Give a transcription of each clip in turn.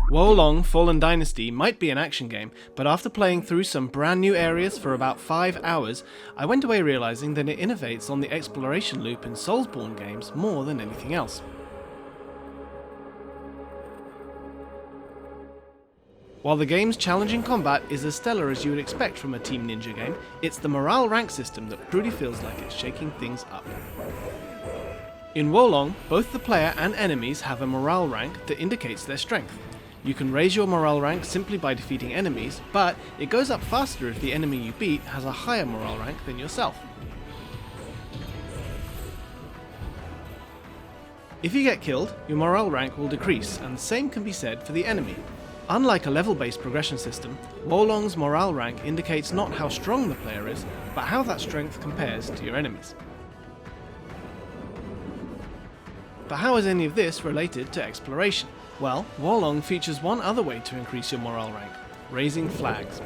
Wolong Fallen Dynasty might be an action game, but after playing through some brand new areas for about 5 hours, I went away realizing that it innovates on the exploration loop in Soulsborne games more than anything else. While the game's challenging combat is as stellar as you would expect from a Team Ninja game, it's the morale rank system that truly feels like it's shaking things up. In Wolong, both the player and enemies have a morale rank that indicates their strength. You can raise your morale rank simply by defeating enemies, but it goes up faster if the enemy you beat has a higher morale rank than yourself. If you get killed, your morale rank will decrease, and the same can be said for the enemy. Unlike a level-based progression system, Wolong's morale rank indicates not how strong the player is, but how that strength compares to your enemies. But how is any of this related to exploration? Well, Wolong features one other way to increase your morale rank: raising flags.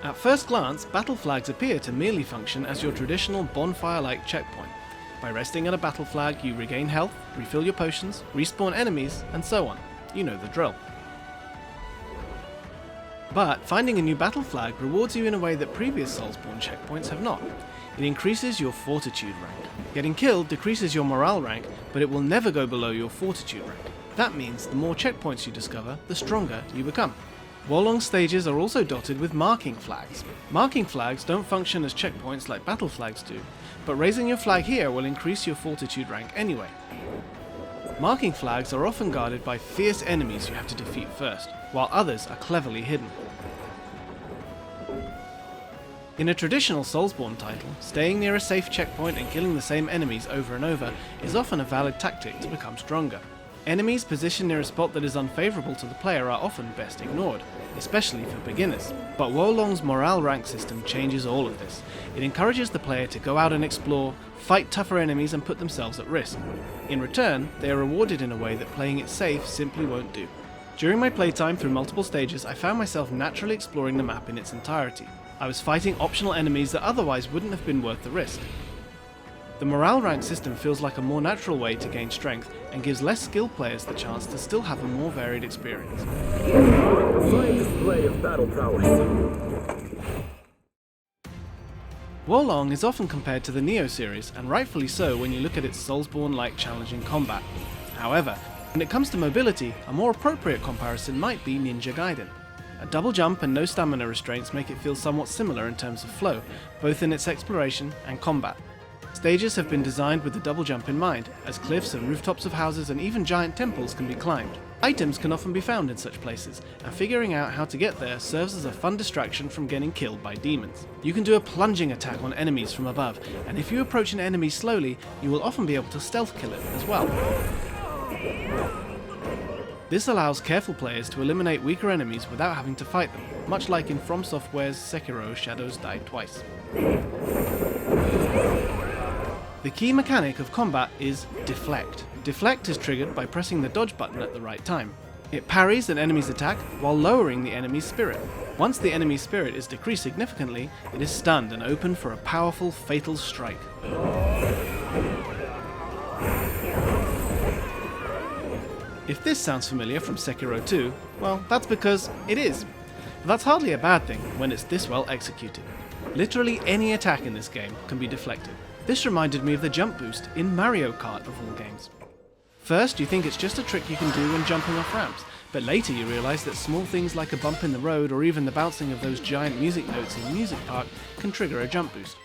At first glance, battle flags appear to merely function as your traditional bonfire-like checkpoint. By resting at a battle flag, you regain health, refill your potions, respawn enemies, and so on. You know the drill. But finding a new battle flag rewards you in a way that previous Soulsborne checkpoints have not. It increases your fortitude rank. Getting killed decreases your morale rank, but it will never go below your fortitude rank. That means the more checkpoints you discover, the stronger you become. Wolong stages are also dotted with marking flags. Marking flags don't function as checkpoints like battle flags do, but raising your flag here will increase your fortitude rank anyway. Marking flags are often guarded by fierce enemies you have to defeat first, while others are cleverly hidden. In a traditional Soulsborne title, staying near a safe checkpoint and killing the same enemies over and over is often a valid tactic to become stronger. Enemies positioned near a spot that is unfavourable to the player are often best ignored, especially for beginners. But Wolong's morale rank system changes all of this. It encourages the player to go out and explore, fight tougher enemies and put themselves at risk. In return, they are rewarded in a way that playing it safe simply won't do. During my playtime through multiple stages, I found myself naturally exploring the map in its entirety. I was fighting optional enemies that otherwise wouldn't have been worth the risk. The morale rank system feels like a more natural way to gain strength and gives less skilled players the chance to still have a more varied experience. Fine display of battle prowess. Wolong is often compared to the Nioh series, and rightfully so when you look at its Soulsborne-like challenging combat. However, when it comes to mobility, a more appropriate comparison might be Ninja Gaiden. A double jump and no stamina restraints make it feel somewhat similar in terms of flow, both in its exploration and combat. Stages have been designed with the double jump in mind, as cliffs and rooftops of houses and even giant temples can be climbed. Items can often be found in such places, and figuring out how to get there serves as a fun distraction from getting killed by demons. You can do a plunging attack on enemies from above, and if you approach an enemy slowly, you will often be able to stealth kill it as well. This allows careful players to eliminate weaker enemies without having to fight them, much like in From Software's Sekiro: Shadows Die Twice. The key mechanic of combat is Deflect. Deflect is triggered by pressing the dodge button at the right time. It parries an enemy's attack while lowering the enemy's spirit. Once the enemy's spirit is decreased significantly, it is stunned and open for a powerful, fatal strike. If this sounds familiar from Sekiro 2, well, that's because it is. But that's hardly a bad thing when it's this well executed. Literally any attack in this game can be deflected. This reminded me of the jump boost in Mario Kart of all games. First, you think it's just a trick you can do when jumping off ramps, but later you realise that small things like a bump in the road or even the bouncing of those giant music notes in Music Park can trigger a jump boost.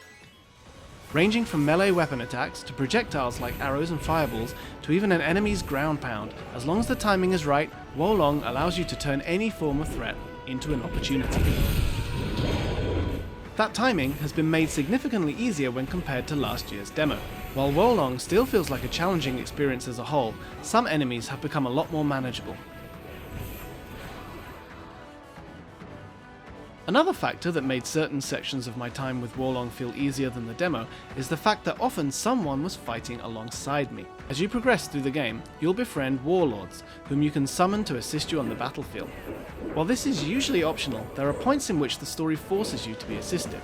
Ranging from melee weapon attacks to projectiles like arrows and fireballs to even an enemy's ground pound, as long as the timing is right, Wolong allows you to turn any form of threat into an opportunity. That timing has been made significantly easier when compared to last year's demo. While Wolong still feels like a challenging experience as a whole, some enemies have become a lot more manageable. Another factor that made certain sections of my time with Wolong feel easier than the demo is the fact that often someone was fighting alongside me. As you progress through the game, you'll befriend Warlords, whom you can summon to assist you on the battlefield. While this is usually optional, there are points in which the story forces you to be assisted.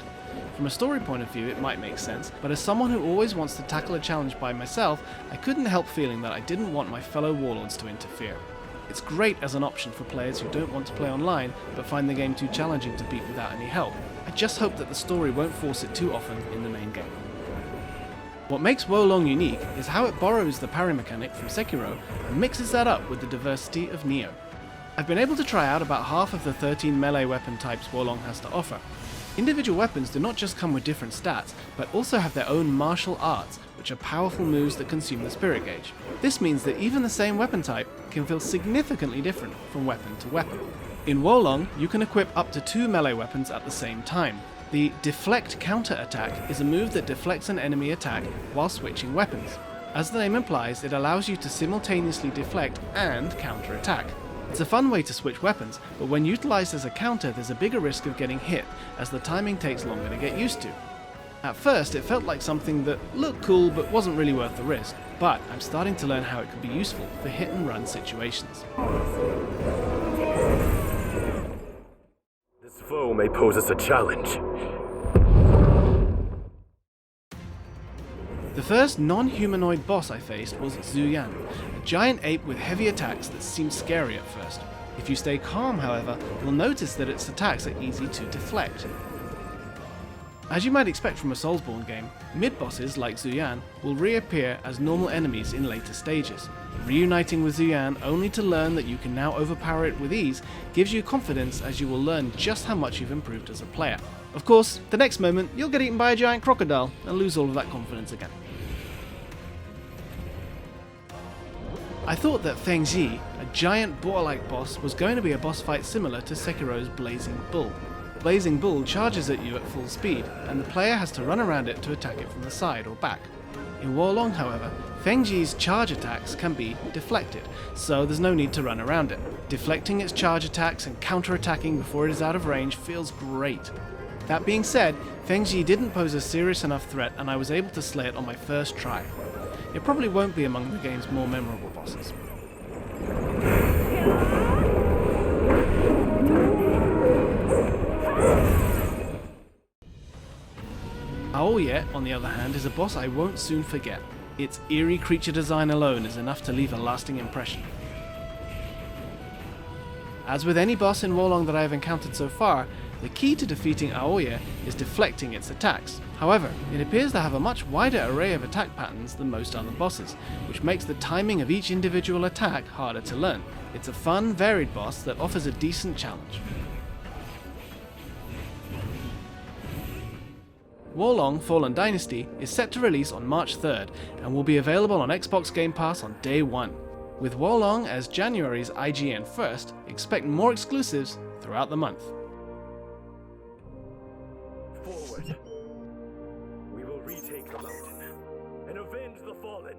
From a story point of view, it might make sense, but as someone who always wants to tackle a challenge by myself, I couldn't help feeling that I didn't want my fellow Warlords to interfere. It's great as an option for players who don't want to play online, but find the game too challenging to beat without any help. I just hope that the story won't force it too often in the main game. What makes Wolong unique is how it borrows the parry mechanic from Sekiro and mixes that up with the diversity of Nioh. I've been able to try out about half of the 13 melee weapon types Wolong has to offer. Individual weapons do not just come with different stats, but also have their own martial arts, which are powerful moves that consume the spirit gauge. This means that even the same weapon type can feel significantly different from weapon to weapon. In Wolong, you can equip up to 2 melee weapons at the same time. The Deflect counter-attack is a move that deflects an enemy attack while switching weapons. As the name implies, it allows you to simultaneously deflect and counter-attack. It's a fun way to switch weapons, but when utilised as a counter, there's a bigger risk of getting hit, as the timing takes longer to get used to. At first, it felt like something that looked cool but wasn't really worth the risk, but I'm starting to learn how it could be useful for hit-and-run situations. This foe may pose us a challenge. The first non-humanoid boss I faced was Zuyan, a giant ape with heavy attacks that seemed scary at first. If you stay calm, however, you'll notice that its attacks are easy to deflect. As you might expect from a Soulsborne game, mid-bosses like Zuyan will reappear as normal enemies in later stages. Reuniting with Zuyan only to learn that you can now overpower it with ease gives you confidence, as you will learn just how much you've improved as a player. Of course, the next moment you'll get eaten by a giant crocodile and lose all of that confidence again. I thought that Feng Ji, a giant boar-like boss, was going to be a boss fight similar to Sekiro's Blazing Bull. Blazing Bull charges at you at full speed, and the player has to run around it to attack it from the side or back. In Wolong, however, Feng Ji's charge attacks can be deflected, so there's no need to run around it. Deflecting its charge attacks and counter-attacking before it is out of range feels great. That being said, Feng Ji didn't pose a serious enough threat, and I was able to slay it on my first try. It probably won't be among the game's more memorable bosses. Aoye, on the other hand, is a boss I won't soon forget. Its eerie creature design alone is enough to leave a lasting impression. As with any boss in Wolong that I have encountered so far, the key to defeating Aoye is deflecting its attacks. However, it appears to have a much wider array of attack patterns than most other bosses, which makes the timing of each individual attack harder to learn. It's a fun, varied boss that offers a decent challenge. Wolong Fallen Dynasty is set to release on March 3rd and will be available on Xbox Game Pass on day 1. With Wolong as January's IGN First, expect more exclusives throughout the month. Forward. We will retake the mountain and avenge the fallen.